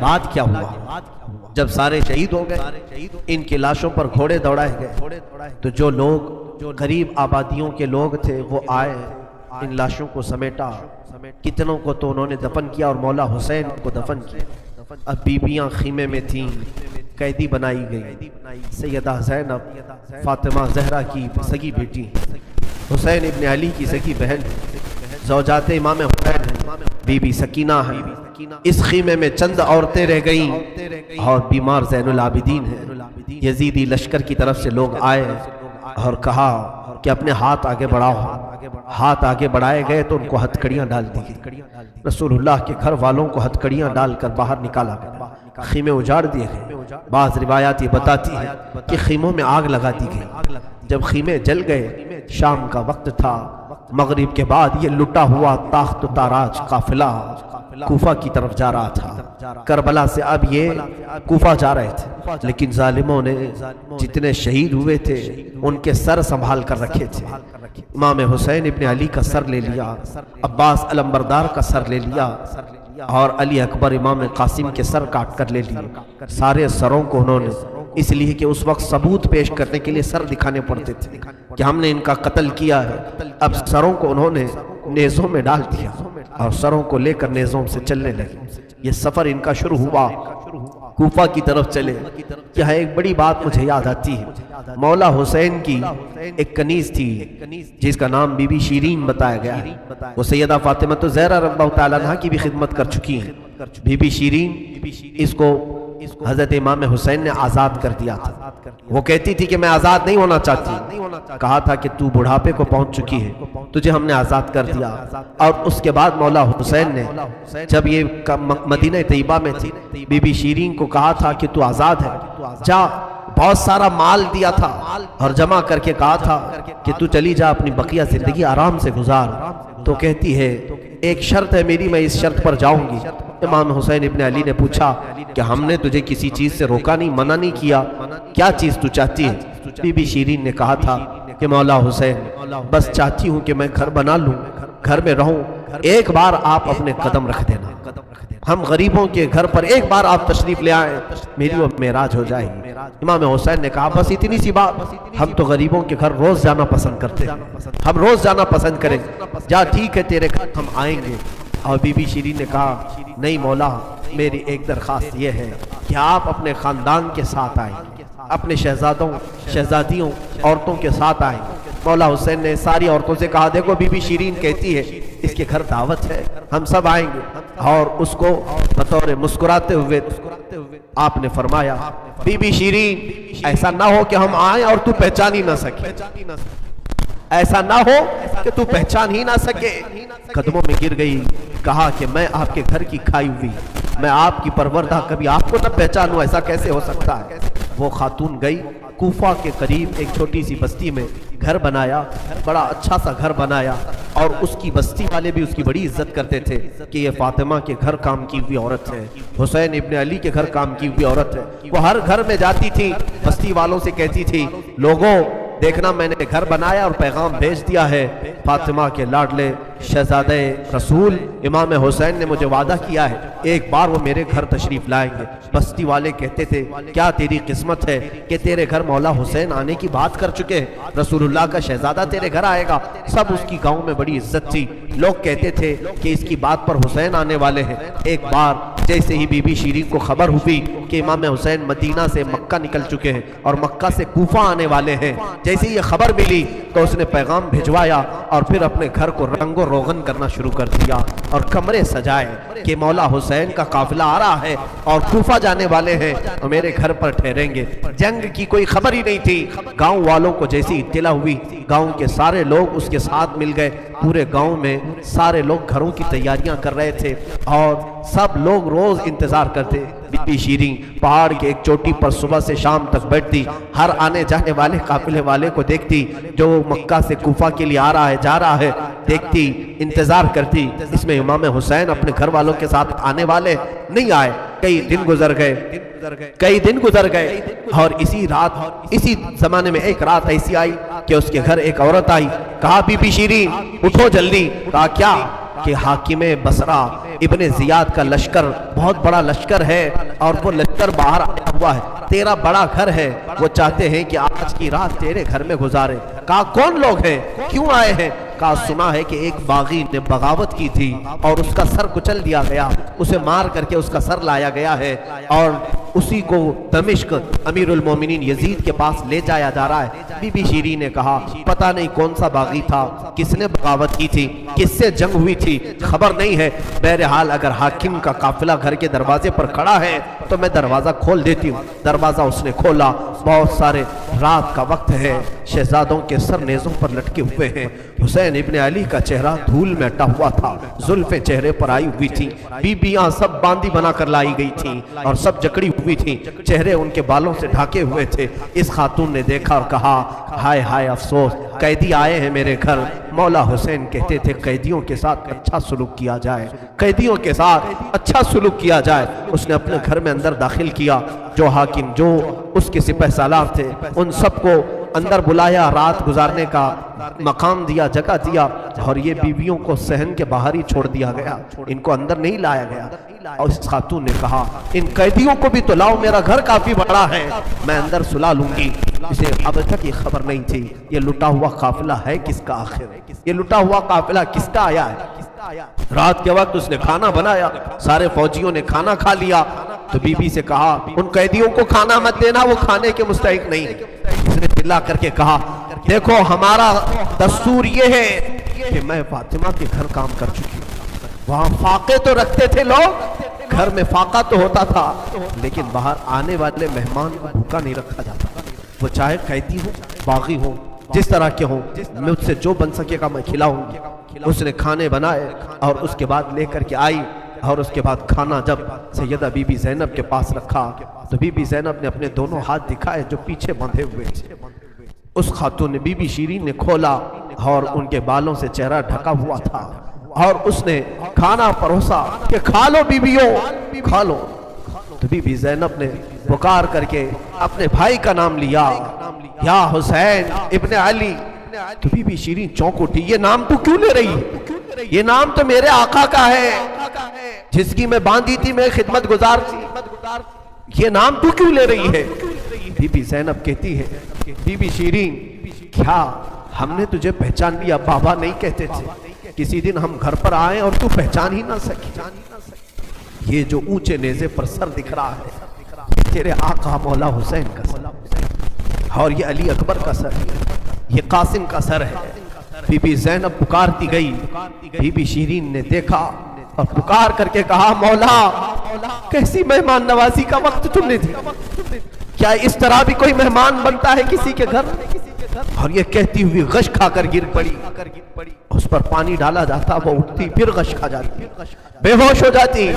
بعد کیا ہوا؟ جب سارے شہید ہو گئے، ان کی لاشوں پر گھوڑے دوڑائے گئے، تو جو لوگ قریب آبادیوں کے لوگ تھے وہ آئے، ان لاشوں کو سمیٹا، کتنوں کو تو انہوں نے دفن کیا اور مولا حسین کو دفن کیا۔ اب بیبیاں خیمے میں تھیں، قیدی بنائی گئی۔ سیدہ زینب فاطمہ زہرا کی سگی بیٹی، حسین ابن علی کی سگی بہن، زوجات امام حسین بی بی سکینہ ہیں۔ اس خیمے میں چند عورتیں رہ گئیں اور بیمار زین العابدین ہیں۔ یزیدی لشکر کی طرف سے لوگ آئے اور کہا کہ اپنے ہاتھ آگے بڑھاؤ۔ ہاتھ آگے بڑھائے گئے تو ان کو ہتھکڑیاں ڈال دی گئی۔ رسول اللہ کے گھر والوں کو ہتھکڑیاں ڈال کر باہر نکالا گیا، خیمے اجاڑ دیے گئے۔ بعض روایات یہ بتاتی ہیں کہ خیموں میں آگ لگا دی گئی۔ جب خیمے جل گئے، شام کا وقت تھا، مغرب کے بعد یہ لٹا ہوا تاخت و تاراج قافلہ کوفہ کی طرف جا رہا تھا۔ کربلا سے اب یہ کوفہ جا رہے تھے، لیکن ظالموں نے جتنے شہید ہوئے تھے ان کے سر سنبھال کر رکھے تھے۔ امام حسین ابن علی کا سر لے لیا، عباس علمبردار کا سر لے لیا، اور علی اکبر امام قاسم کے سر کاٹ کر لے لیے۔ سارے سروں کو انہوں نے، اس لیے کہ اس وقت ثبوت پیش کرنے کے لیے سر دکھانے پڑتے تھے کہ ہم نے ان کا قتل کیا ہے، اب سروں کو انہوں نے نیزوں میں ڈال دیا اور سروں کو لے کر نیزوں سے چلنے لگے۔ یہ سفر ان کا شروع ہوا، کوفہ کی طرف چلے۔ یہاں ایک بڑی بات مجھے یاد آتی ہے، مولا حسین کی ایک کنیز تھی جس کا نام بی بی شیرین بتایا گیا ہے۔ وہ سیدہ فاطمہ زہرا رضی اللہ تعالیٰ عنہ کی بھی خدمت کر چکی ہیں۔ بی بی شیرین اس کو حضرت امام حسین نے آزاد کر دیا تھا۔ وہ کہتی تھی کہ میں آزاد نہیں ہونا چاہتی، کہا تھا کہ تو بڑھاپے کو پہنچ چکی ہے، تجھے ہم نے آزاد کر دیا۔ اور اس کے بعد مولا حسین نے جب یہ مدینہ طیبہ میں تھی، بی بی شیرین کو کہا تھا کہ تو آزاد ہے، جا۔ بہت سارا مال دیا تھا اور جمع کر کے کہا تھا کہ تو چلی جا، اپنی بقیہ زندگی آرام سے گزار۔ تو کہتی ہے ایک شرط ہے میری، میں اس شرط پر جاؤں گی۔ امام حسین ابن علی نے پوچھا کہ ہم نے تجھے کسی چیز سے روکا نہیں، منع نہیں کیا، کیا چیز تو چاہتی ہے؟ بی بی شیرین نے کہا تھا کہ مولا حسین بس چاہتی ہوں کہ میں گھر بنا لوں، گھر میں رہوں، ایک بار آپ اپنے قدم رکھ دینا، ہم غریبوں کے گھر پر ایک بار آپ تشریف لے آئیں، میری وہ معراج ہو جائے گی۔ امام حسین نے کہا بس اتنی سی بات، ہم تو غریبوں کے گھر روز جانا پسند کرتے ہیں، ہم روز جانا پسند کریں گے، جا ٹھیک ہے تیرے گھر ہم آئیں گے۔ اور بی بی شیرین نے کہا نہیں مولا، میری ایک درخواست یہ ہے کہ آپ اپنے خاندان کے ساتھ آئیں، اپنے شہزادوں شہزادیوں عورتوں کے ساتھ آئیں۔ مولا حسین نے ساری عورتوں سے کہا دیکھو بی بی شیرین کہتی ہے اس کے گھر دعوت ہے، ہم سب آئیں گے۔ اور اس کو بطور مسکراتے ہوئے آپ نے فرمایا بی بی شیرین ایسا نہ ہو کہ ہم آئیں اور تو پہچان ہی نہ سکے، ایسا نہ ہو کہ تو پہچان ہی نہ سکے۔ قدموں میں گر گئی، کہا کہ میں آپ کے گھر کی کھائی ہوئی، میں آپ کی پروردہ، کبھی آپ کو نہ پہچانوں، ایسا کیسے ہو سکتا ہے؟ وہ خاتون گئی، کوفہ کے قریب ایک چھوٹی سی بستی میں گھر بنایا، بڑا اچھا سا گھر بنایا، اور اس کی بستی والے بھی اس کی بڑی عزت کرتے تھے کہ یہ فاطمہ کے گھر کام کی ہوئی عورت ہے، حسین ابن علی کے گھر کام کی ہوئی عورت ہے۔ وہ ہر گھر میں جاتی تھی، بستی والوں سے کہتی تھی لوگوں دیکھنا میں نے گھر بنایا اور پیغام بھیج دیا ہے، فاطمہ کے لاڈلے شہزادہ رسول امام حسین نے مجھے وعدہ کیا ہے ایک بار وہ میرے گھر تشریف لائیں گے۔ بستی والے کہتے تھے کیا تیری قسمت ہے کہ تیرے گھر مولا حسین آنے کی بات کر چکے ہیں، رسول اللہ کا شہزادہ تیرے گھر آئے گا۔ سب اس کی گاؤں میں بڑی عزت تھی، لوگ کہتے تھے کہ اس کی بات پر حسین آنے والے ہیں۔ ایک بار جیسے ہی بی بی شیرین کو خبر ہوئی کہ امام حسین مدینہ سے مکہ نکل چکے ہیں اور مکہ سے کوفہ آنے والے ہیں، جیسے یہ خبر ملی تو اس نے پیغام بھجوایا اور پھر اپنے گھر کو رنگ و روغن کرنا شروع کر دیا اور کمرے سجائے کہ مولا حسین کا قافلہ آ رہا ہے اور کوفہ جانے والے ہیں اور میرے گھر پر ٹھہریں گے۔ جنگ کی کوئی خبر ہی نہیں تھی، گاؤں والوں کو جیسی اطلاع ہوئی گاؤں کے سارے لوگ اس کے ساتھ مل گئے۔ پورے گاؤں میں سارے لوگ گھروں کی تیاریاں کر رہے تھے اور سب لوگ روز انتظار کرتے۔ بی بی شیرین پہاڑ کے ایک چوٹی پر صبح سے شام تک بیٹھتی، ہر آنے جانے والے قافلے والے کو دیکھتی جو مکہ سے کوفہ کے لیے آ رہا ہے جا رہا ہے، دیکھتی انتظار کرتی اس میں امام حسین اپنے گھر والوں کے ساتھ آنے والے نہیں آئے۔ کئی دن گزر گئے اور اسی زمانے میں ایک رات ایسی آئی کہ اس کے گھر ایک عورت آئی، کہا بی بی شیرین اٹھو جلدی، کہا کیا؟ کہ حاکم بصرہ ابن زیاد کا لشکر بہت بڑا لشکر ہے اور وہ لشکر باہر آیا ہوا ہے، تیرا بڑا گھر ہے، وہ چاہتے ہیں کہ آج کی رات تیرے گھر میں گزارے۔ کہا کون لوگ ہیں، کیوں آئے ہیں؟ کہا سنا ہے کہ ایک باغی نے بغاوت کی تھی اور اس کا سر کچل دیا گیا، اسے مار کر کے اس کا سر لایا گیا ہے اور اسی کو دمشق امیر المومنین یزید کے پاس لے جایا جا رہا ہے۔ بی بی شیریں نے کہا پتہ نہیں کون سا باغی تھا، کس نے بغاوت کی تھی، کس سے جنگ ہوئی تھی، خبر نہیں ہے، بہرحال اگر حاکم کا قافلہ گھر کے دروازے پر کھڑا ہے تو میں دروازہ کھول دیتی ہوں۔ دروازہ اس نے کھولا، بہت سارے رات کا وقت ہے، شہزادوں کے سر نیزوں پر لٹکے ہوئے ہیں، حسین ابن علی کا چہرہ دھول میں اٹا ہوا تھا، زلفیں چہرے پر آئی ہوئی تھیں، بیبیاں سب باندی بنا کر لائی گئی تھیں اور سب جکڑی ہوئی تھیں، چہرے ان کے بالوں سے ڈھاکے ہوئے تھے۔ اس خاتون نے دیکھا اور کہا ہائے ہائے افسوس، قیدی آئے ہیں میرے گھر۔ مولا حسین کہتے تھے قیدیوں کے ساتھ اچھا سلوک کیا جائے، قیدیوں کے ساتھ اچھا سلوک کیا جائے۔ اس نے اپنے گھر میں اندر داخل کیا، جو حاکم جو اس کے سپہ سالار تھے ان سب کو اندر بلایا، رات گزارنے کا مقام دیا، جگہ دیا، اور یہ بیویوں کو صحن کے باہر ہی چھوڑ دیا گیا، ان کو اندر نہیں لایا گیا۔ اور اس خاتون نے کہا ان قیدیوں کو بھی تو لاؤ، میرا گھر کافی بڑا ہے، میں اندر سلا لوں گی۔ اسے اب تک یہ خبر نہیں تھی یہ لٹا ہوا قافلہ ہے کس کا، آخر یہ لٹا ہوا قافلہ کس کا آیا ہے۔ رات کے وقت اس نے کھانا بنایا، سارے فوجیوں نے کھانا کھا لیا، تو بی بی سے کہا ان قیدیوں کو کھانا مت دینا، وہ کھانے کے مستحق نہیں۔ اس نے چلا کر کے کہا دیکھو ہمارا دستور یہ ہے کہ میں فاطمہ کے گھر کام کر چکی ہوں، وہاں فاقے تو رکھتے تھے لوگ، گھر میں فاقہ تو ہوتا تھا، لیکن باہر آنے والے مہمان کو بھوکا نہیں رکھا جاتا، وہ چاہے قیدی ہو، باغی ہو، جس طرح کے ہوں، مجھ سے جو بن سکے گا میں کھلاؤں گی۔ اس نے کھانے بنائے اور اس کے بعد لے کر کے آئی، اور اس کے بعد کھانا جب سیدہ بی بی زینب کے پاس رکھا تو بی بی زینب نے اپنے دونوں ہاتھ دکھائے جو پیچھے بندھے ہوئے تھے۔ اس خاتون نے بی بی شیریں نے کھولا اور ان کے بالوں سے چہرہ ڈھکا ہوا تھا، اور اس نے کھانا پروسا کہ کھا لو بیبیوں، کھا لو۔ تو بی بی زینب نے پکار کر کے اپنے بھائی کا نام لیا، یا حسین ابن علی۔ تو بی بی شیریں چونک اٹھی، یہ نام تو کیوں لے رہی ہے؟ یہ نام تو میرے آقا کا ہے جس کی میں باندھی تھی، میں خدمت گزار تھی، یہ نام تو کیوں لے رہی ہے؟ بی بی زینب کہتی ہے بی بی شیریں کیا ہم نے تجھے پہچان لیا؟ بابا نہیں کہتے تھے کسی دن ہم گھر پر آئیں اور تو پہچان ہی نہ سکی؟ یہ جو اونچے نیزے پر سر دکھ رہا ہے تیرے آقا مولا حسین کا سر، اور یہ علی اکبر کا سر، یہ قاسم کا سر ہے۔ بی بی زینب پکارتی گئی، بی بی شیریں نے دیکھا اور پکار کر کے کہا مولا کیسی مہمان نوازی کا وقت تم نے دیا، کیا اس طرح بھی کوئی مہمان بنتا ہے کسی کے گھر؟ اور یہ کہتی ہوئی غش کھا کر گر پڑی، اس پر پانی ڈالا جاتا، وہ اٹھتی پھر غش کھا جاتی، بے ہوش ہو جاتی۔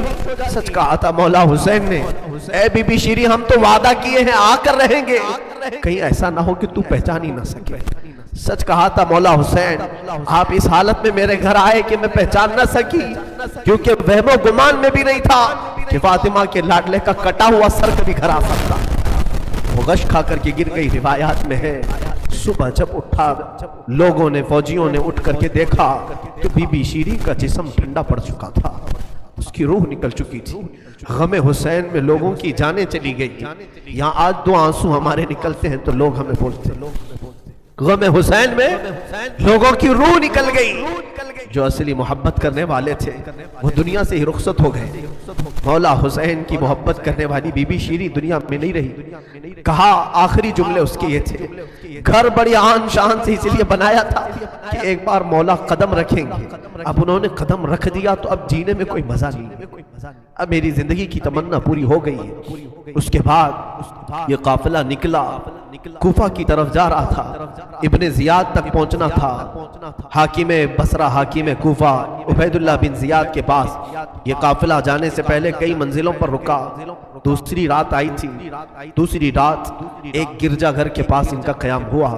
سچ کہا تھا مولا حسین نے، اے بی بی شیریں ہم تو وعدہ کیے ہیں آ کر رہیں گے، کہیں ایسا نہ ہو کہ تو پہچان ہی نہ سکے۔ سچ کہا تھا مولا حسین، آپ اس حالت میں میرے گھر آئے کہ میں پہچان نہ سکی، کیونکہ وہم و گمان میں بھی نہیں تھا کہ فاطمہ کے لاڈلے کا کٹا ہوا سر کبھی گھر آ سکتا۔ وہ غش کھا کر کے گر گئی، روایات میں ہے۔ صبح جب اٹھا لوگوں نے، فوجیوں نے اٹھ کر کے دیکھا تو بی بی شیریں کا جسم ٹھنڈا پڑ چکا تھا، اس کی روح نکل چکی تھی، غم حسین میں لوگوں کی جانیں چلی گئی۔ یہاں آج دو آنسو ہمارے نکلتے ہیں تو لوگ ہمیں بولتے ہیں غم حسین میں لوگوں کی روح نکل گئی، جو اصلی محبت کرنے والے تھے وہ دنیا سے ہی رخصت ہو گئے۔ مولا حسین کی محبت کرنے والی بی بی شیریں دنیا میں نہیں رہی۔ کہا آخری جملے اس کے یہ تھے، گھر بڑی آن شان سے اس لیے بنایا تھا کہ ایک بار مولا قدم رکھیں گے، اب انہوں نے قدم رکھ دیا تو اب جینے میں کوئی مزہ نہیں، اب میری زندگی کی تمنا پوری ہو گئی ہے۔ اس کے بعد یہ قافلہ نکلا، کوفہ کی طرف جا رہا تھا، ابن زیاد تک پہنچنا تھا۔ حاکم بصرہ، حاکم کوفہ عبید اللہ بن زیاد کے پاس یہ قافلہ جانے سے پہلے کئی منزلوں پر رکا، دوسری رات آئی تھی۔ دوسری رات ایک گرجا گھر کے پاس ان کا قیام ہوا،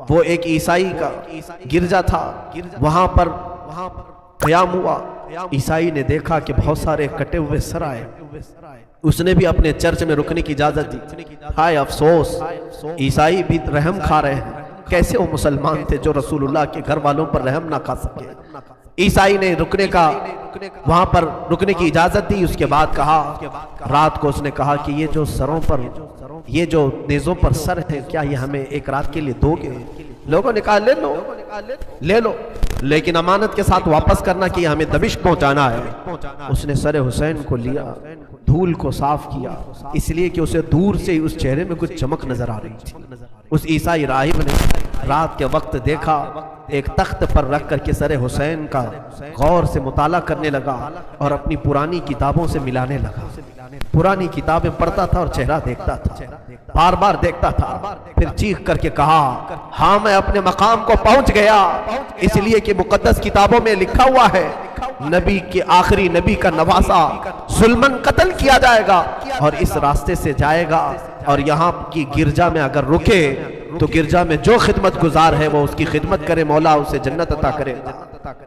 وہ ایک عیسائی کا گرجا تھا، وہاں پر قیام ہوا۔ عیسائی نے دیکھا کہ بہت سارے کٹے ہوئے سر آئے، اس نے بھی اپنے چرچ میں رکنے کی اجازت دی۔ ہائے افسوس، عیسائی بھی رحم کھا رہے ہیں، کیسے وہ مسلمان تھے جو رسول اللہ کے گھر والوں پر رحم نہ کھا سکے۔ عیسائی نے رکنے کا وہاں پر رکنے کی اجازت دی. اس کے بعد کہا, رات کو اس نے کہا کہ یہ جو سروں پر, یہ جو نیزوں پر سر ہے, کیا یہ ہمیں ایک رات کے لیے دو گے؟ لوگوں نے کہا لے لو, لیکن امانت کے ساتھ واپس کرنا کہ ہمیں دمشق پہنچانا ہے. اس نے سر حسین کو لیا, دھول کو صاف کیا, اس لیے کہ اسے دور سے اس چہرے میں کچھ چمک نظر آ رہی تھی. اس عیسائی راہب نے رات کے وقت دیکھا, ایک تخت پر رکھ کر کے سر حسین کا غور سے مطالعہ کرنے لگا اور اپنی پرانی کتابوں سے ملانے لگا. پرانی کتابیں پڑھتا تھا اور چہرہ دیکھتا تھا, بار بار دیکھتا تھا. پھر چیخ کر کے کہا, ہاں میں اپنے مقام کو پہنچ گیا, اس لیے کہ مقدس کتابوں میں لکھا ہوا ہے نبی کے آخری نبی کا نواسا ظلمن قتل کیا جائے گا اور اس راستے سے جائے گا, اور یہاں کی گرجا میں اگر رکے تو گرجا میں جو خدمت گزار ہے وہ اس کی خدمت کرے, مولا اسے جنت عطا کرے گا.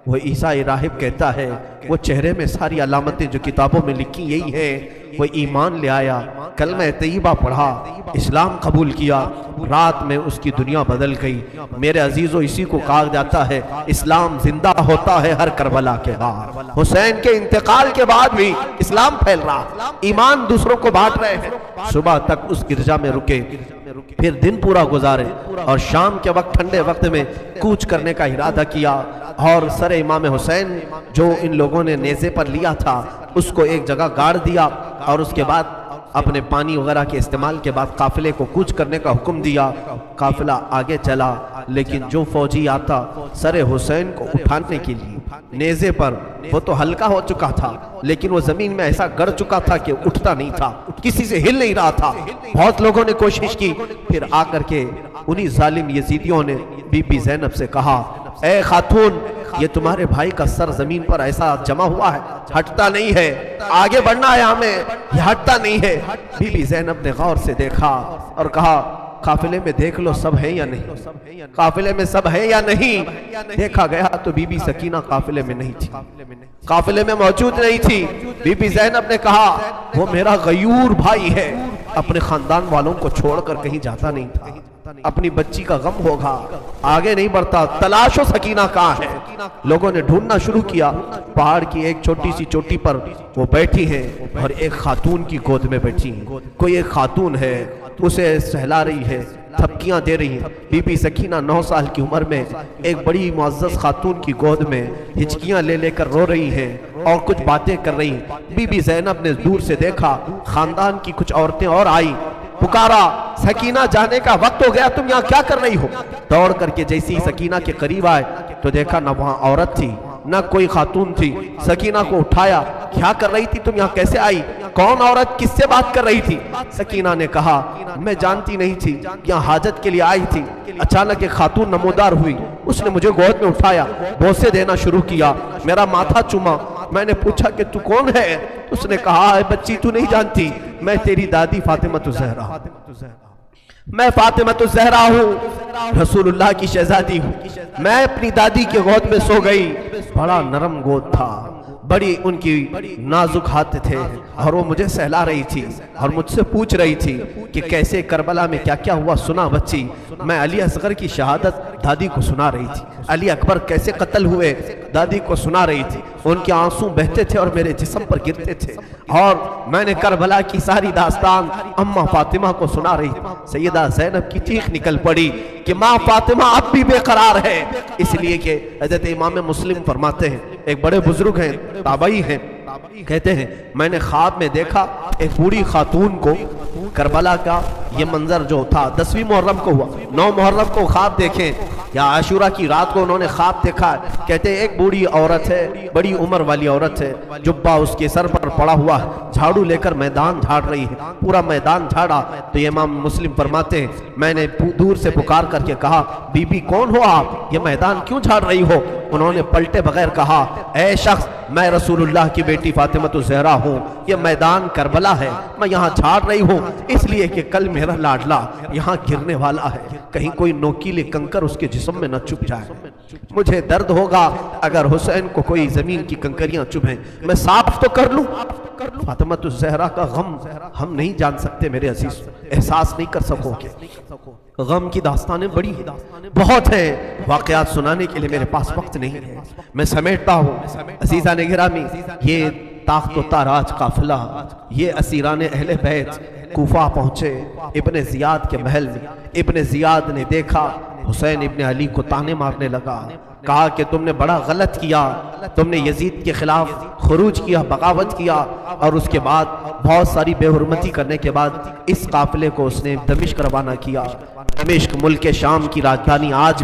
وہ عیسائی راہب کہتا ہے وہ چہرے میں ساری علامتیں جو کتابوں میں لکھی یہی ہے. وہ ایمان لے آیا, کلمہ طیبہ پڑھا, اسلام قبول کیا, رات میں اس کی دنیا بدل گئی. میرے عزیزو, اسی کو کہا جاتا ہے اسلام زندہ ہوتا ہے ہر کربلا کے بعد. حسین کے انتقال کے بعد بھی اسلام پھیل رہا, ایمان دوسروں کو بانٹ رہے ہیں. صبح تک اس گرجا میں رکے, پھر دن پورا گزارے اور شام کے وقت ٹھنڈے وقت میں کوچ کرنے کا ارادہ کیا, اور سر امام حسین جو ان لوگوں نے نیزے پر لیا تھا اس کو ایک جگہ گاڑ دیا, اور اس کے بعد اپنے پانی وغیرہ کے استعمال کے بعد قافلے کو کوچ کرنے کا حکم دیا. قافلہ آگے چلا, لیکن جو فوجی آتا سر حسین کو اٹھانے کے لیے نیزے پر, وہ تو ہلکا ہو چکا تھا لیکن وہ زمین میں ایسا گڑ چکا تھا کہ اٹھتا نہیں تھا, کسی سے ہل نہیں رہا تھا. بہت لوگوں نے کوشش کی, پھر آ کر کے انہی ظالم یزیدیوں نے بی بی زینب سے کہا, اے خاتون, یہ تمہارے بھائی کا سر زمین پر ایسا جمع ہوا ہے, ہٹتا نہیں ہے, آگے بڑھنا ہے ہمیں, یہ ہٹتا نہیں ہے. بی بی زینب نے غور سے دیکھا اور کہا, قافلے میں دیکھ لو سب ہیں یا نہیں, قافلے میں سب ہیں یا نہیں. دیکھا گیا تو بی بی سکینہ قافلے میں نہیں تھی, قافلے میں موجود نہیں تھی. بی بی زینب نے کہا, وہ میرا غیور بھائی ہے, اپنے خاندان والوں کو چھوڑ کر کہیں جاتا نہیں تھا, اپنی بچی کا غم ہوگا, آگے نہیں بڑھتا, تلاش و سکینہ کہاں ہے. لوگوں نے ڈھونڈنا شروع کیا. پہاڑ کی ایک چھوٹی سی چوٹی پر وہ بیٹھی ہیں اور ایک خاتون کی گود میں بیٹھی ہیں. کوئی ایک خاتون ہے, اسے سہلا رہی ہے, تھپکیاں دے رہی ہیں. بی بی سکینہ 9 سال کی عمر میں ایک بڑی معزز خاتون کی گود میں ہچکیاں لے لے کر رو رہی ہیں اور کچھ باتیں کر رہی ہیں. بی بی زینب نے دور سے دیکھا, خاندان کی کچھ عورتیں اور آئی, پکارا, سکینہ جانے کا وقت ہو گیا, تم یہاں کیا کر رہی ہو. دوڑ کر کے جیسی سکینہ کے قریب آئے تو دیکھا نہ وہاں عورت تھی نہ کوئی خاتون تھی. سکینہ کو اٹھایا, کیا کر رہی تھی تم یہاں, کیسے آئی, کون عورت کس سے بات کر رہی تھی. سکینہ نے کہا, میں جانتی نہیں تھی, یہاں حاجت کے لیے آئی تھی, اچانک ایک خاتون نمودار ہوئی, اس نے مجھے گود میں اٹھایا, بوسے دینا شروع کیا, میرا ماتھا چوما. میں نے پوچھا کہ تو کون ہے, اس نے کہا, اے بچی تو نہیں جانتی, میں تیری دادی فاطمہ الزہرا, میں فاطمہ الزہرا ہوں, رسول اللہ کی شہزادی ہوں. میں اپنی دادی کے گود میں سو گئی, بڑا نرم گود تھا, بڑی ان کی نازک ہاتھ تھے, اور وہ مجھے سہلا رہی تھی اور مجھ سے پوچھ رہی تھی کہ کیسے کربلا میں کیا کیا ہوا سنا بچی. میں علی اصغر کی شہادت دادی کو سنا رہی تھی, علی اکبر کیسے قتل ہوئے دادی کو سنا رہی تھی. ان کے آنسو بہتے تھے اور میرے جسم پر گرتے تھے, اور میں نے کربلا کی ساری داستان اماں فاطمہ کو سنا رہی تھی. سیدہ زینب کی چیخ نکل پڑی کہ ماں فاطمہ اب بھی بے قرار ہے, اس لیے کہ حضرت امام مسلم فرماتے ہیں, ایک بڑے بزرگ ہیں, تابعی ہیں, کہتے ہیں میں نے خواب میں دیکھا ایک بوڑھی خاتون کو. کربلا کا یہ منظر جو تھا 10ویں محرم کو ہوا, 9 محرم کو خواب دیکھیں یا عاشورہ کی رات کو انہوں نے خواب دیکھا. کہتے ہیں ایک بوڑھی عورت ہے, بڑی عمر والی عورت ہے, جبہ اس کے سر پر پڑا ہوا ہے, جھاڑو لے کر میدان جھاڑ رہی ہے, پورا میدان جھاڑا. تو یہ امام مسلم فرماتے ہیں میں نے دور سے پکار کر کے کہا, بی بی کون ہو آپ, یہ میدان کیوں جھاڑ رہی ہو. انہوں نے پلٹے بغیر کہا, اے شخص, میں رسول اللہ کی بیٹی فاطمہ الزہرا ہوں, یہ میدان کربلا ہے, میں یہاں جھاڑ رہی ہوں اس لیے کہ کل میرا لاڈلا یہاں گرنے والا ہے, کہیں کوئی نوکیلے کنکر اس کے جسم میں نہ چپ جائے. مجھے درد ہوگا اگر حسین کو کوئی زمین کی کنکریاں چبھیں، میں صاف تو کر لوں۔ فاطمہ الزہرا کا غم ہم نہیں جان سکتے میرے عزیز، احساس نہیں کر سکو گے۔ غم کی داستانیں بڑی بہت ہیں، واقعات سنانے کے لیے میرے پاس وقت نہیں ہے، میں سمیٹتا ہوں۔ عزیزان گرامی، یہ تاخت و تاراج قافلہ، یہ اسیران اہل بیت کوفہ پہنچے ابن زیاد کے محل میں۔ ابن زیاد نے دیکھا حسین ابن علی کو تانے مارنے لگا، کہا کہ تم نے بڑا غلط کیا، تم نے یزید کے خلاف خروج کیا، بغاوت کیا، اور اس کے بعد بہت ساری بے حرمتی کرنے کے بعد اس قافلے کو اس نے دمشق روانہ کیا۔ دمشق ملک شام کی راجدھانی، آج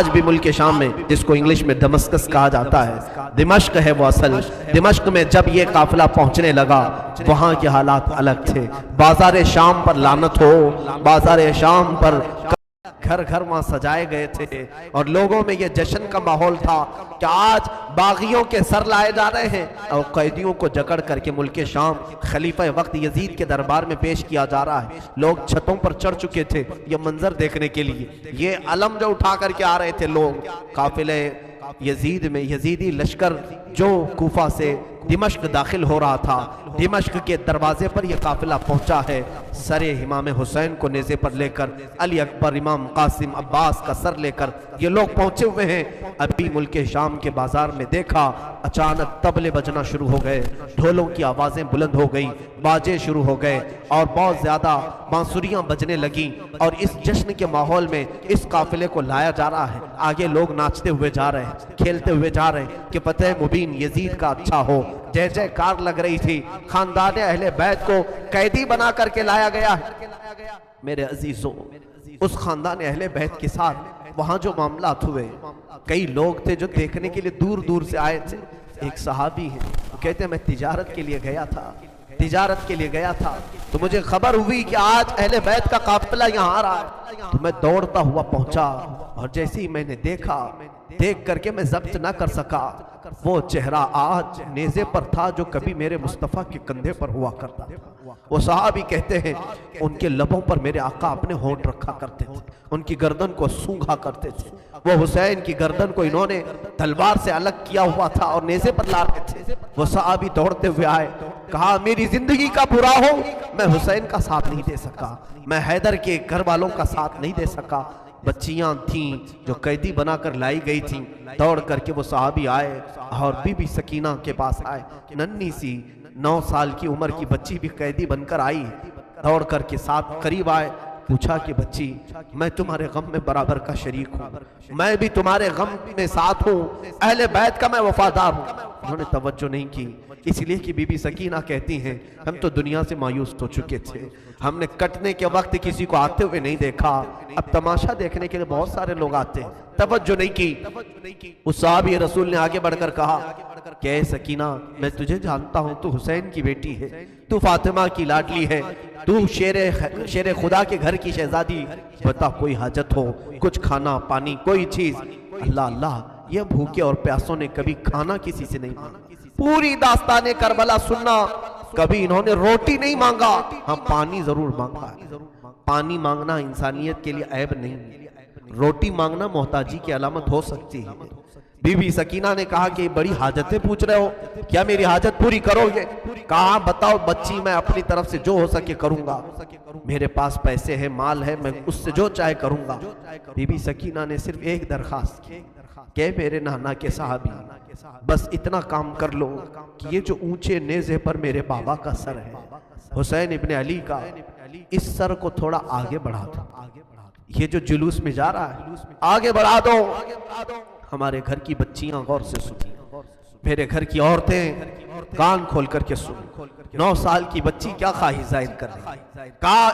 بھی ملک شام میں، جس کو انگلش میں دمسکس کہا جاتا ہے، دمشق ہے وہ اصل۔ دمشق میں جب یہ قافلہ پہنچنے لگا، وہاں کے حالات الگ تھے۔ بازار شام پر لعنت ہو، بازار شام پر گھر گھر وہاں سجائے گئے تھے، اور لوگوں میں یہ جشن کا ماحول تھا کہ آج باغیوں کے سر لائے جا رہے ہیں اور قیدیوں کو جکڑ کر کے ملک شام خلیفہ وقت یزید کے دربار میں پیش کیا جا رہا ہے۔ لوگ چھتوں پر چڑھ چکے تھے یہ منظر دیکھنے کے لیے، یہ علم جو اٹھا کر کے آ رہے تھے لوگ قافلے یزید میں۔ یزیدی لشکر جو کوفہ سے دمشق داخل ہو رہا تھا، دمشق کے دروازے پر یہ قافلہ پہنچا ہے، سر امام حسین کو نیزے پر لے کر، علی اکبر، امام قاسم، عباس کا سر لے کر یہ لوگ پہنچے ہوئے ہیں۔ ابھی ملک شام کے بازار میں دیکھا، اچانک طبلے بجنا شروع ہو گئے، ڈھولوں کی آوازیں بلند ہو گئی، باجے شروع ہو گئے، اور بہت زیادہ بانسریاں بجنے لگیں، اور اس جشن کے ماحول میں اس قافلے کو لایا جا رہا ہے۔ آگے لوگ ناچتے ہوئے جا رہے ہیں، کھیلتے ہوئے جا رہے ہیں کہ فتح مبین یزید کا اچھا ہو۔ جے جے کار لگ رہی تھی، خاندان اہل بیت کو قیدی بنا کر کے لایا گیا ہے۔ میرے عزیزوں، اس خاندان اہل بیت کے ساتھ وہاں جو معاملات ہوئے، کئی لوگ تھے جو دیکھنے کے لیے دور دور سے آئے تھے۔ ایک صحابی ہے، وہ کہتے ہیں میں تجارت کے لیے گیا تھا، تو مجھے خبر ہوئی کہ آج اہل بیت کا قافلہ یہاں آ رہا ہے، تو میں دوڑتا ہوا پہنچا، اور جیسے ہی میں نے دیکھا، دیکھ کر کے میں ضبط نہ کر سکا، وہ چہرہ آج نیزے پر تھا جو کبھی میرے مصطفیٰ کے کندھے پر ہوا کرتا تھا۔ وہ صحابی کہتے ہیں ان کے لبوں پر میرے آقا اپنے ہونٹ رکھا کرتے تھے، ان کی گردن کو سونگھا کرتے تھے۔ وہ حسین کی گردن کو انہوں نے تلوار سے الگ کیا ہوا تھا اور نیزے پر لا رہے تھے۔ وہ صحابی دوڑتے ہوئے آئے، کہا میری زندگی کا برا ہو، میں حسین کا ساتھ نہیں دے سکا، میں حیدر کے گھر والوں کا ساتھ نہیں دے سکا۔ بچیاں تھیں جو قیدی بنا کر لائی گئی تھیں، دوڑ کر کے وہ صحابی آئے اور بی بی سکینہ کے پاس آئے، ننھی سی 9 سال کی عمر کی بچی بھی قیدی بن کر آئی، دوڑ کر کے ساتھ قریب آئے، پوچھا کہ بچی میں تمہارے غم میں برابر کا شریک ہوں، میں بھی تمہارے غم میں ساتھ ہوں، اہل بیت کا میں وفادار ہوں۔ انہوں نے توجہ نہیں کی، اس لیے کہ بی بی سکینہ کہتی ہیں ہم تو دنیا سے مایوس ہو چکے تھے، ہم نے کٹنے کے وقت کسی کو آتے ہوئے نہیں دیکھا، اب تماشا دیکھنے کے لیے بہت سارے لوگ آتے ہیں، توجہ نہیں کی۔ اس صحابی رسول نے آگے بڑھ کر کہا کہ اے سکینہ میں تجھے جانتا ہوں، تو حسین کی بیٹی ہے، تو فاطمہ کی لاڈلی ہے، تو شیر خدا کے گھر کی شہزادی، بتا کوئی حاجت ہو، کچھ کھانا پانی کوئی چیز۔ اللہ اللہ، یہ بھوکے اور پیاسوں نے کبھی کھانا کسی سے نہیں مانگا، پوری داستان کربلا سننا، کبھی انہوں نے روٹی نہیں مانگا، ہاں پانی ضرور مانگا ہے۔ پانی مانگنا انسانیت کے لیے عیب نہیں، روٹی مانگنا محتاجی کی علامت ہو سکتی ہے۔ بی بی سکینہ نے کہا کہ بڑی حاجتیں پوچھ رہے ہو، کیا میری حاجت پوری کرو گے؟ کہا بتاؤ بچی، میں اپنی طرف سے جو ہو سکے کروں گا، میرے پاس پیسے ہیں، مال ہے، میں اس سے جو چاہے کروں گا۔ بی بی سکینہ نے صرف ایک درخواست کی کہ میرے نانا کے صحابی بس اتنا کام کر لو کہ یہ جو اونچے نیزے پر میرے بابا کا سر ہے، حسین ابن علی کا، اس سر کو تھوڑا آگے بڑھا دو، یہ جو جلوس میں جا رہا ہے آگے بڑھا دو۔ ہمارے گھر کی بچیاں غور سے سنیں، میرے گھر کی عورتیں کان کھول کر کے سنیں، 9 سال کی بچی کیا خواہش ظاہر کر رہی ہے، کہا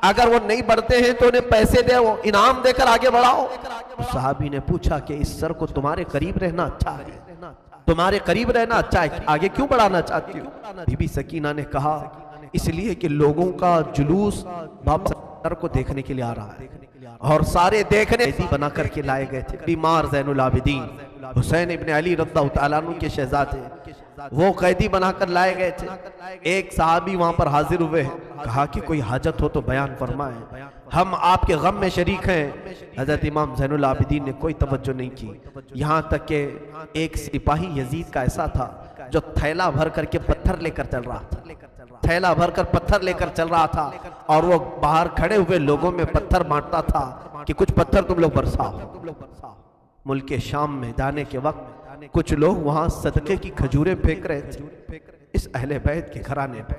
اگر وہ نہیں بڑھتے ہیں تو انہیں پیسے دے، وہ انعام دے کر آگے بڑھاؤ۔ صحابی نے پوچھا کہ اس سر کو تمہارے قریب رہنا اچھا ہے، تمہارے قریب رہنا اچھا ہے، آگے کیوں بڑھانا چاہتی ہو؟ بی بی سکینہ نے کہا اس لیے کہ لوگوں کا جلوس باپ سر کو دیکھنے کے لیے آ رہا ہے، اور سارے دیکھنے بنا کر کے لائے گئے تھے۔ بیمار زین العابدین حسین ابن علی رضی اللہ تعالیٰ عنہ کے شہزادے، وہ قیدی بنا کر لائے گئے تھے۔ ایک صحابی وہاں پر حاضر ہوئے، کہا کہ کوئی حاجت ہو تو بیان فرمائیں۔ ہم آپ کے غم میں شریک ہیں۔ حضرت امام زین العابدین نے کوئی توجہ نہیں کی، یہاں تک کہ ایک سپاہی یزید کا ایسا تھا جو تھیلا بھر کر کے پتھر لے کر چل رہا تھا، تھیلا بھر کر پتھر لے کر چل رہا تھا، اور وہ باہر کھڑے ہوئے لوگوں میں پتھر بانٹتا تھا کہ کچھ پتھر تم لوگ برساؤ۔ ملک شام میں جانے کے وقت کچھ لوگ وہاں صدقے کی کھجوریں پھینک رہے تھے اس اہل بیت کے گھرانے پہ،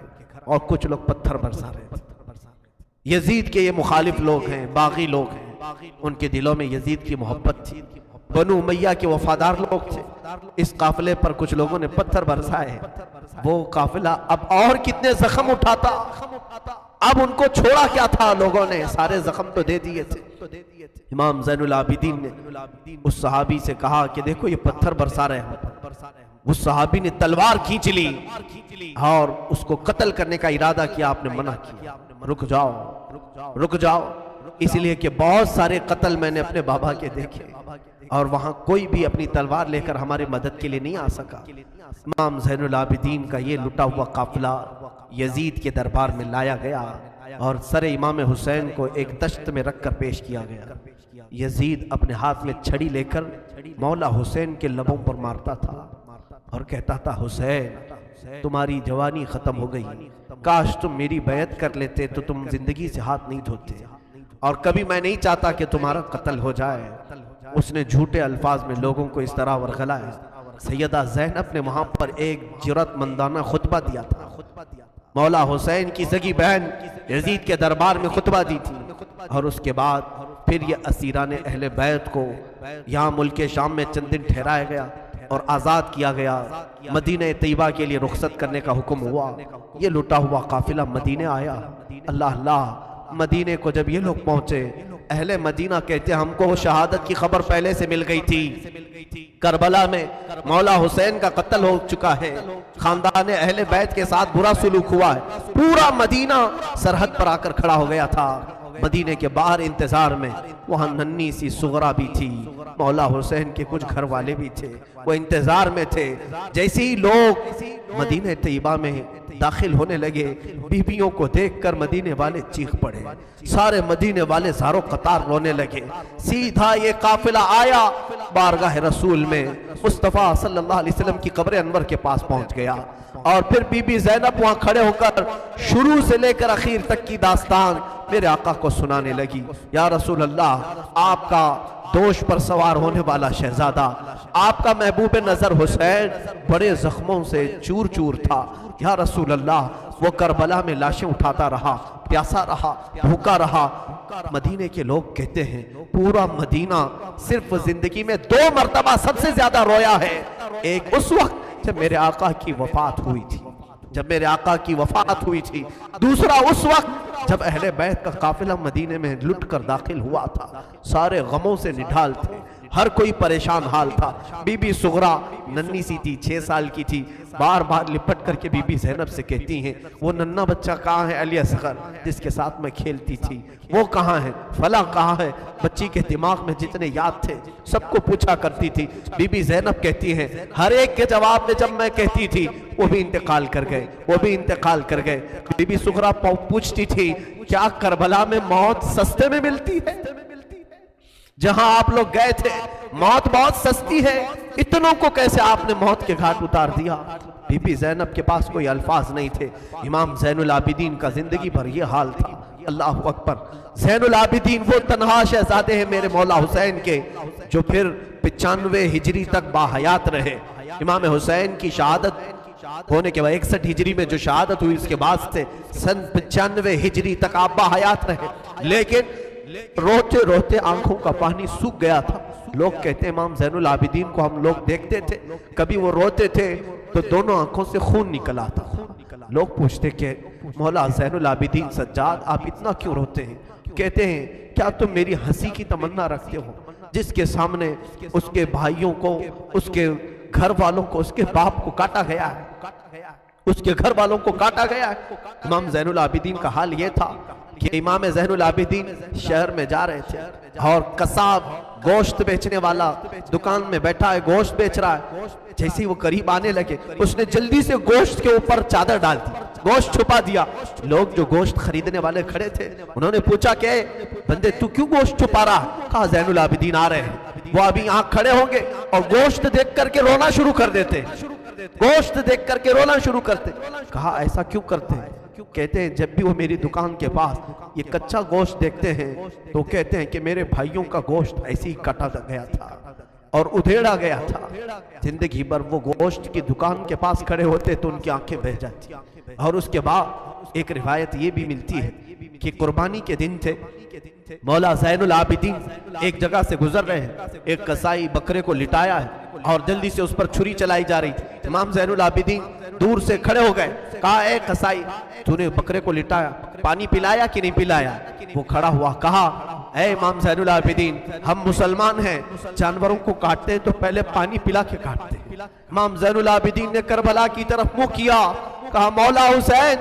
اور کچھ لوگ پتھر برسا رہے تھے۔ یزید کے یہ مخالف لوگ ہیں، باغی لوگ ہیں، ان کے دلوں میں یزید کی محبت تھی، بنو امیہ کے وفادار لوگ تھے۔ اس قافلے پر کچھ لوگوں نے پتھر برسائے، وہ قافلہ اب اور کتنے زخم اٹھاتا، اب ان کو چھوڑا کیا تھا، لوگوں نے سارے زخم تو دے دیے تھے۔ امام زین العابدین نے اس صحابی سے کہا کہ دیکھو یہ پتھر برسا رہے ہیں۔ اس صحابی نے تلوار کھینچ لی اور اس کو قتل کرنے کا ارادہ کیا، آپ نے منع کیا، رک جاؤ رک جاؤ، اس لیے کہ بہت سارے قتل میں نے اپنے بابا کے دیکھے، اور وہاں کوئی بھی اپنی تلوار لے کر ہماری مدد کے لیے نہیں آ سکا۔ امام زین العابدین کا یہ لٹا ہوا قافلہ یزید کے دربار میں لایا گیا، اور سر امام حسین کو ایک دشت میں رکھ کر پیش کیا گیا۔ یزید اپنے ہاتھ میں چھڑی لے کر مولا حسین کے لبوں پر مارتا تھا اور کہتا تھا، حسین تمہاری جوانی ختم ہو گئی، کاش تم میری بیعت کر لیتے تو تم زندگی سے ہاتھ نہیں دھوتے، اور کبھی میں نہیں چاہتا کہ تمہارا قتل ہو جائے۔ اس نے جھوٹے الفاظ میں لوگوں کو اس طرح ورغلایا۔ سیدہ زینب نے وہاں پر ایک جرأت مندانہ خطبہ دیا تھا، مولا حسین کی سگی بہن یزید کے دربار میں خطبہ دی تھی، اور اس کے بعد پھر یہ اسیران اہل بیت کو یہاں ملک شام میں چند دن ٹھہرایا گیا اور آزاد کیا گیا، مدینہ طیبہ کے لیے رخصت کرنے کا حکم ہوا۔ یہ لٹا ہوا قافلہ مدینہ آیا۔ اللہ اللہ، مدینے کو جب یہ لوگ پہنچے، اہل مدینہ کہتے ہم کو شہادت کی خبر پہلے سے مل گئی تھی، کربلا میں مولا حسین کا قتل ہو چکا ہے، خاندان اہل بیت کے ساتھ برا سلوک ہوا ہے۔ پورا مدینہ سرحد پر آ کر کھڑا ہو گیا تھا۔ مدینے کے باہر انتظار میں وہاں ننھی سی سغرا بھی تھی، مولا حسین کے کچھ گھر والے بھی تھے، وہ انتظار میں تھے۔ جیسے ہی لوگ مدینہ طیبہ میں داخل ہونے لگے، بیویوں کو دیکھ کر مدینے والے چیخ پڑے، سارے مدینے والے زاروں قطار رونے لگے۔ سیدھا یہ قافلہ آیا بارگاہ رسول میں، مصطفیٰ صلی اللہ علیہ وسلم کی قبر انور کے پاس پہنچ گیا، اور پھر بی بی زینب وہاں کھڑے ہو کر شروع سے لے کر اخیر تک کی داستان میرے آقا کو سنانے لگی۔ یا رسول اللہ، آپ کا دوش پر سوار ہونے والا شہزادہ، آپ کا محبوب نظر حسین بڑے زخموں سے چور چور تھا۔ یا رسول اللہ، وہ کربلا میں لاشیں اٹھاتا رہا، پیاسا رہا، بھوکا رہا۔ مدینے کے لوگ کہتے ہیں پورا مدینہ صرف زندگی میں 2 مرتبہ سب سے زیادہ رویا ہے، ایک اس وقت جب میرے آقا کی وفات ہوئی تھی، دوسرا اس وقت جب اہل بیت کا قافلہ مدینے میں لٹ کر داخل ہوا تھا، سارے غموں سے نڈھال تھے، ہر کوئی پریشان حال تھا۔ بی بی سغرا ننھی سی تھی، 6 سال کی تھی، بار بار لپٹ کر کے بی بی زینب سے کہتی ہیں وہ ننھا بچہ کہاں ہے علی اصغر جس کے ساتھ میں کھیلتی تھی، وہ کہاں ہے، فلاں کہاں ہے۔ بچی کے دماغ میں جتنے یاد تھے سب کو پوچھا کرتی تھی۔ بی بی زینب کہتی ہیں ہر ایک کے جواب میں جب میں کہتی تھی وہ بھی انتقال کر گئے۔ بی بی سغرا پوچھتی تھی کیا کربلا میں موت سستے میں ملتی ہے؟ جہاں آپ لوگ گئے تھے موت بہت سستی ہے، اتنوں کو کیسے آپ نے موت کے گھاٹ اتار دیا؟ بی بی زینب کے پاس کوئی الفاظ نہیں تھے۔ امام زین العابدین کا زندگی بھر یہ حال تھا۔ اللہ اکبر، زین العابدین وہ تنہا شہزادے ہیں میرے مولا حسین کے جو پھر 95 ہجری تک باحیات رہے۔ امام حسین کی شہادت ہونے کے بعد 61 ہجری میں جو شہادت ہوئی اس کے بعد سے سن 95 ہجری تک آپ باحیات رہے، لیکن روتے روتے آنکھوں کا پانی سوکھ گیا تھا۔ لوگ کہتے ہیں امام زین العابدین کو ہم لوگ دیکھتے تھے، کبھی وہ روتے تھے تو دونوں آنکھوں سے خون نکل آتا تھا۔ لوگ پوچھتے کہ مولا زین العابدین سجاد آپ اتنا کیوں روتے ہیں؟ کہتے ہیں کیا تم میری ہنسی کی تمنا رکھتے ہو جس کے سامنے اس کے بھائیوں کو، اس کے گھر والوں کو، اس کے باپ کو کاٹا گیا ہے، اس کے گھر والوں کو کاٹا گیا ہے۔ امام زین العابدین کا حال یہ تھا کہ امام زین العابدین شہر میں جا رہے تھے اور قصاب گوشت بیچنے والا دکان میں بیٹھا ہے، گوشت بیچ رہا ہے، جیسے وہ قریب آنے لگے اس نے جلدی سے گوشت کے اوپر چادر ڈال دی، گوشت چھپا دیا۔ لوگ جو گوشت خریدنے والے کھڑے تھے انہوں نے پوچھا کہ بندے تو کیوں گوشت چھپا رہا؟ کہا زین العابدین آ رہے ہیں، وہ ابھی یہاں کھڑے ہوں گے اور گوشت دیکھ کر کے رونا شروع کر دیتے، گوشت دیکھ کر کے رونا شروع کرتے۔ کہا ایسا کیوں کرتے ہیں؟ کہتے ہیں جب بھی وہ میری دکان کے پاس یہ کچا گوشت دیکھتے ہیں تو کہتے ہیں کہ میرے بھائیوں کا گوشت ایسے ہی کٹا گیا تھا اور ادھیڑا گیا تھا، زندگی بھر وہ گوشت کی دکان کے پاس کھڑے ہوتے تو ان کی آنکھیں بہہ جاتی۔ اور اس کے بعد ایک روایت یہ بھی ملتی ہے کہ قربانی کے دن تھے، مولا زین العابدین ایک جگہ سے گزر رہے ہیں، ایک قصائی بکرے کو لٹایا ہے اور جلدی سے اس پر چھری چلائی جا رہی تھی۔ امام زین العابدین دور سے کھڑے ہو گئے، کہا اے قصائی تو نے بکرے کو لٹایا، پانی پلایا کہ نہیں پلایا؟ وہ کھڑا ہوا، کہا اے امام زین العابدین ہم مسلمان ہیں، جانوروں کو کاٹتے ہیں تو پہلے پانی پلا کے کاٹتے ہیں۔ امام زین العابدین نے کربلا کی طرف منہ کیا، کہا مولا حسین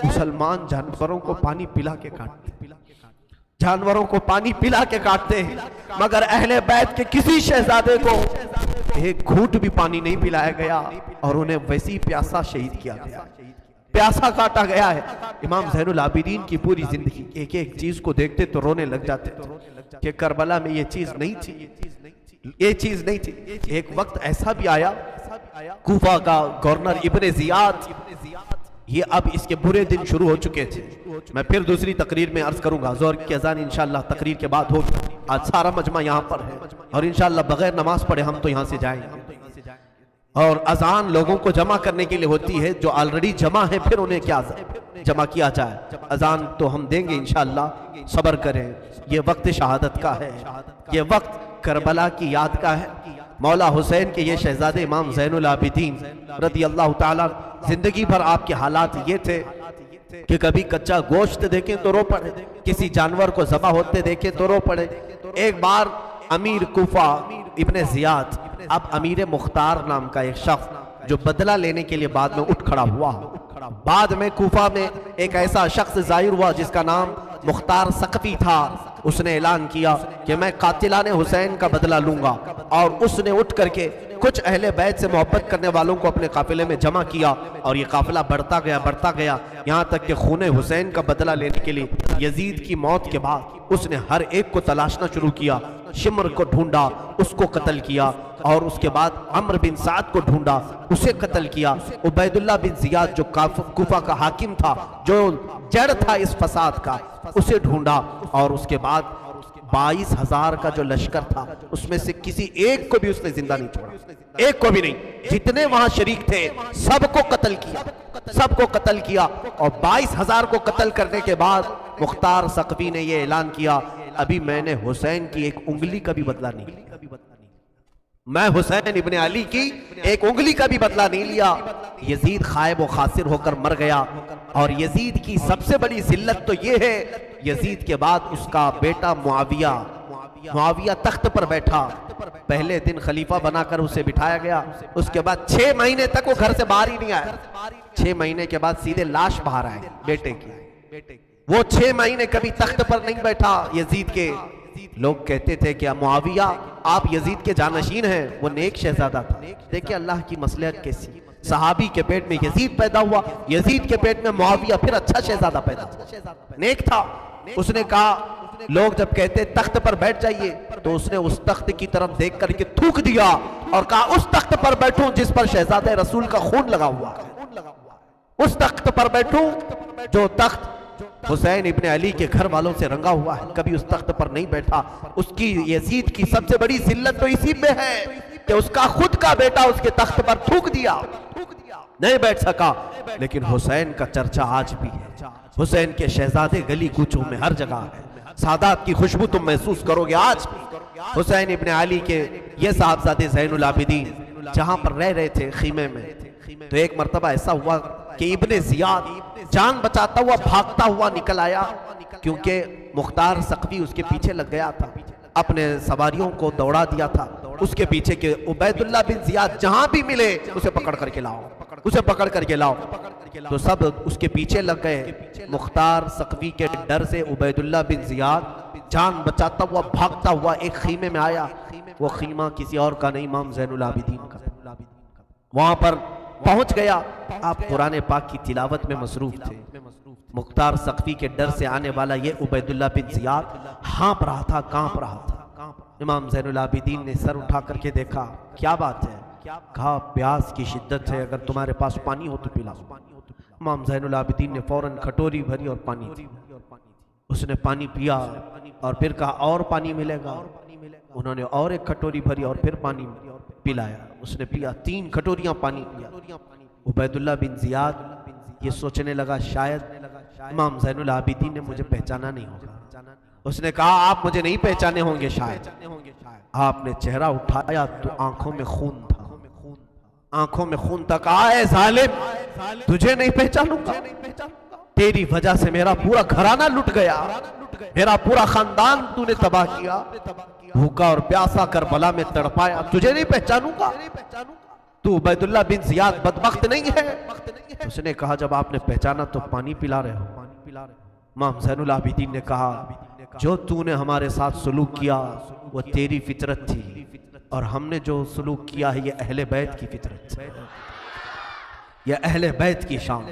مسلمان جانوروں کو پانی پلا کے کاٹتے ہیں، جانوروں کو پانی پلا کے کاٹتے ہیں، مگر اہل بیت کے کسی شہزادے کو ایک گھونٹ بھی پانی نہیں پلایا گیا اور انہیں ویسی پیاسا شہید کیا گیا، پیاسا کاٹا گیا ہے۔ امام زین العابدین کی پوری زندگی ایک ایک چیز کو دیکھتے تو رونے لگ جاتے تھے کہ کربلا میں یہ چیز نہیں تھی، یہ چیز نہیں تھی۔ ایک وقت ایسا بھی آیا، کوفہ کا گورنر ابن زیاد، یہ اب اس کے برے دن شروع ہو چکے تھے، میں پھر دوسری تقریر میں عرض کروں گا، زور کی اذان انشاءاللہ تقریر کے بعد ہوگی۔ آج سارا مجمع یہاں پر ہے اور انشاءاللہ بغیر نماز پڑھے ہم تو یہاں سے جائیں گے، اور اذان لوگوں کو جمع کرنے کے لیے ہوتی ہے، جو آلریڈی جمع ہے پھر انہیں کیا جمع کیا جائے؟ اذان تو ہم دیں گے انشاءاللہ، صبر کریں، یہ وقت شہادت کا ہے، یہ وقت کربلا کی یاد کا ہے۔ مولا حسین کے یہ شہزادے امام زین العابدین رضی اللہ تعالیٰ، زندگی بھر آپ کے حالات یہ تھے کہ کبھی کچا گوشت دیکھیں تو رو پڑے، کسی جانور کو ذبح ہوتے دیکھیں تو رو پڑے۔ ایک بار امیر کوفہ ابن زیاد، اب امیر مختار نام کا ایک شخص جو بدلہ لینے کے لیے بعد میں اٹھ کھڑا ہوا، بعد میں کوفہ میں ایک ایسا شخص ظاہر ہوا جس کا نام مختار ثقفی تھا، اس نے اعلان کیا کہ میں قاتلان حسین کا بدلہ لوں گا، اور اس نے اٹھ کر کے کچھ اہل بیت سے محبت کرنے والوں کو اپنے قافلے میں جمع کیا، اور یہ قافلہ بڑھتا گیا یہاں تک کہ خون حسین کا بدلہ لینے کے لیے یزید کی موت کے بعد اس نے ہر ایک کو تلاشنا شروع کیا، شمر کو ڈھونڈا، اس کو قتل کیا، اور اس کے بعد عمر بن سعد کو ڈھونڈا، اسے قتل کیا، عبید اللہ بن زیاد جو کوفہ کا حاکم تھا، جو جڑ تھا اس فساد کا، اسے ڈھونڈا، اور اس کے بعد 22,000 کا جو لشکر تھا اس میں سے کسی ایک کو بھی اس نے زندہ نہیں چھوڑا، ایک کو بھی نہیں، جتنے وہاں شریک تھے سب کو قتل کیا، سب کو قتل کیا۔ اور 22,000 کو قتل کرنے کے بعد مختار ثقفی نے یہ اعلان کیا، ابھی میں نے حسین کی ایک انگلی کا بھی بدلہ نہیں لیا، میں حسین ابن علی کی ایک انگلی کا بھی بدلہ نہیں لیا۔ یزید خائب و خاسر ہو کر مر گیا، اور یزید کی سب سے بڑی ذلت تو یہ ہے، یزید کے بعد اس کا بیٹا معاویہ تخت پر بیٹھا، پہلے دن خلیفہ بنا کر اسے بٹھایا گیا، اس کے بعد 6 مہینے تک وہ گھر سے باہر ہی نہیں آیا، 6 مہینے کے بعد سیدھے لاش باہر آئے بیٹے کی، وہ 6 مہینے کبھی تخت پر نہیں بیٹھا یزید کے۔ لوگ کہتے تھے کہ معاویہ آپ یزید کے جانشین ہیں، وہ نیک شہزادہ تھا، دیکھیں اللہ کی مصلحت کیسی، صحابی کے پیٹ میں یزید پیدا ہوا، یزید کے پیٹ میں معاویہ، پھر اچھا شہزادہ پیدا ہوا، نیک تھا۔ اس نے کہا، لوگ جب کہتے تخت پر بیٹھ جائیے تو اس نے اس تخت کی طرف دیکھ کر کے تھوک دیا اور کہا اس تخت پر بیٹھوں جس پر شہزادہ رسول کا خون لگا ہوا ہے، اس تخت پر بیٹھوں جو تخت حسین ابن علی کے گھر والوں سے رنگا ہوا ہے، کبھی اس تخت پر نہیں بیٹھا۔ اس کی یزید کی سب سے بڑی ذلت تو اسی میں ہے کہ اس کا خود کا بیٹا اس کے تخت پر تھوک دیا، نہیں بیٹھ سکا۔ لیکن حسین کا چرچا آج بھی ہے، حسین کے شہزادے گلی کوچوں میں ہر جگہ ہے، سادات کی خوشبو تم محسوس کرو گے آج بھی۔ حسین ابن علی کے یہ صاحبزادے زین العابدین جہاں پر رہ رہے تھے خیمے میں، تو ایک مرتبہ ایسا ہوا کہ ابن زیاد جان بچاتا ہوا بھاگتا ہوا نکل آیا، کیونکہ مختار ثقفی اس کے پیچھے لگ گیا تھا، اپنے سواریوں کو دوڑا دیا تھا اس کے پیچھے کہ عبید اللہ بن زیاد جہاں بھی ملے اسے پکڑ کر کے لاؤ، اسے پکڑ کر کے لاؤ۔ تو سب اس کے پیچھے لگ گئے، مختار ثقفی کے ڈر سے عبید اللہ بن زیاد جان بچاتا ہوا بھاگتا ہوا ایک خیمے میں آیا، وہ خیمہ کسی اور کا نہیں، امام زین العابدین کا، وہاں پر پہنچ گیا، آپ قرآن پاک کی تلاوت میں مصروف تھے۔ مختار سقفی کے ڈر سے آنے والا یہ عبیداللہ بن زیاد ہانپ رہا تھا، کانپ رہا تھا۔ امام زین العابدین نے سر اٹھا کر کے دیکھا، کیا بات ہے؟ کہا پیاس کی شدت ہے، اگر تمہارے پاس پانی ہو تو پلاؤ۔ امام زین العابدین نے فوراً کھٹوری بھری اور پانی دی۔ اس نے پانی پیا اور پھر کہا اور پانی ملے گا۔ انہوں نے اور ایک کھٹوری بھری اور پھر پانی پلایا۔ اس نے پیا، 3 کھٹوریاں پانی پیا۔ عبیداللہ بن زیاد یہ سوچنے لگا شاید امام زین العابدین نے مجھے پہچانا نہیں ہوگا۔ اس نے کہا آپ مجھے نہیں پہچانے ہوں گے شاید۔ آپ نے چہرہ اٹھایا تو آنکھوں میں خون تھا، آنکھوں میں خون تھا۔ کہا اے ظالم، تجھے نہیں پہچانوں گا؟ تیری وجہ سے میرا پورا گھرانہ لٹ گیا، میرا پورا خاندان تو نے تباہ کیا، بھوکا اور پیاسا کربلا میں تڑپایا، تجھے نہیں پہچانوں گا؟ تو عبیداللہ بن زیاد بدبخت نہیں ہے؟ اس نے کہا جب آپ نے پہچانا تو پانی پلا رہے ہو۔ امام زین العابدین نے کہا جو تو نے ہمارے ساتھ سلوک کیا وہ تیری فطرت تھی، اور ہم نے جو سلوک کیا ہے یہ اہل بیت کی فطرت ہے، یہ اہل بیت کی شان،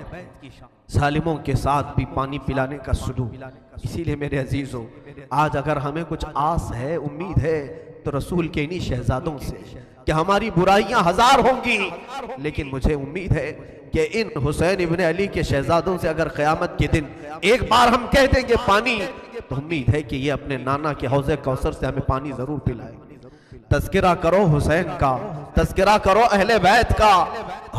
ظالموں کے ساتھ بھی پانی پلانے کا سلوک۔ اسی لئے میرے عزیزوں، آج اگر ہمیں کچھ آس ہے، امید ہے، تو رسول کے انہی شہزادوں سے کہ ہماری برائیاں 1000 ہوں گی، لیکن مجھے امید ہے کہ ان حسین ابن علی کے شہزادوں سے اگر قیامت کے دن ایک بار ہم کہہ دیں گے پانی، تو امید ہے کہ یہ اپنے نانا کے حوض کوثر سے ہمیں پانی ضرور پلائیں گے۔ تذکرہ کرو حسین کا، تذکرہ کرو اہل بیت کا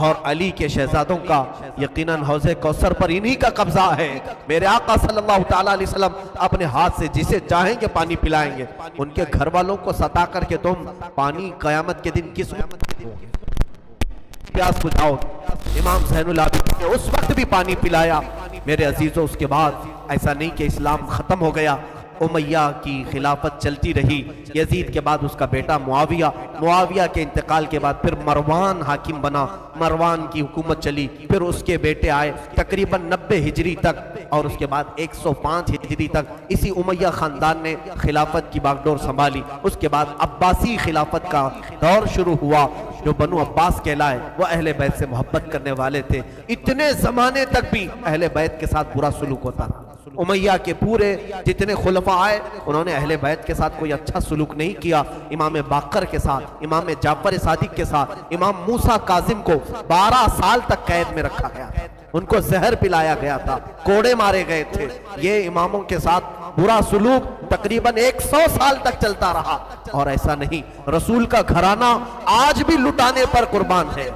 اور علی کے شہزادوں کا، یقیناً حوض کوثر پر انہی کا قبضہ ہے۔ میرے آقا صلی اللہ تعالیٰ علیہ وسلم اپنے ہاتھ سے جسے چاہیں گے پانی پلائیں گے۔ ان کے گھر والوں کو ستا کر کے تم پانی قیامت کے دن کس پیاس بجھاؤ؟ امام زین العابدین نے اس وقت بھی پانی پلایا۔ میرے عزیزوں، اس کے بعد ایسا نہیں کہ اسلام ختم ہو گیا، امیہ کی خلافت چلتی رہی۔ یزید کے بعد اس کا بیٹا معاویہ، معاویہ کے انتقال کے بعد پھر مروان حاکم بنا، مروان کی حکومت چلی، پھر اس کے بیٹے آئے تقریباً 90 ہجری تک، اور اس کے بعد 105 ہجری تک اسی امیہ خاندان نے خلافت کی باغڈور سنبھالی۔ اس کے بعد عباسی خلافت کا دور شروع ہوا، جو بنو عباس کہلائے، وہ اہل بیت سے محبت کرنے والے تھے۔ اتنے زمانے تک بھی اہل بیت کے ساتھ برا سلوک ہوتا تھا۔ امیہ کے پورے جتنے خلفاء آئے انہوں نے اہل بیت کے ساتھ کوئی اچھا سلوک نہیں کیا۔ امام باقر کے ساتھ، امام جعفر صادق کے ساتھ، امام موسیٰ کاظم کو 12 سال تک قید میں رکھا گیا تھا، ان کو زہر پلایا گیا تھا، کوڑے مارے گئے تھے۔ یہ اماموں کے ساتھ برا سلوک تقریباً 100 سال تک چلتا رہا، اور ایسا نہیں، رسول کا گھرانہ آج بھی لٹانے پر قربان ہے۔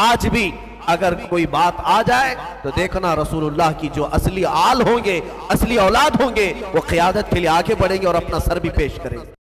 آج بھی اگر کوئی بات آ جائے تو دیکھنا رسول اللہ کی جو اصلی آل ہوں گے، اصلی اولاد ہوں گے، وہ قیادت کے لیے آگے بڑھیں گے اور اپنا سر بھی پیش کریں گے۔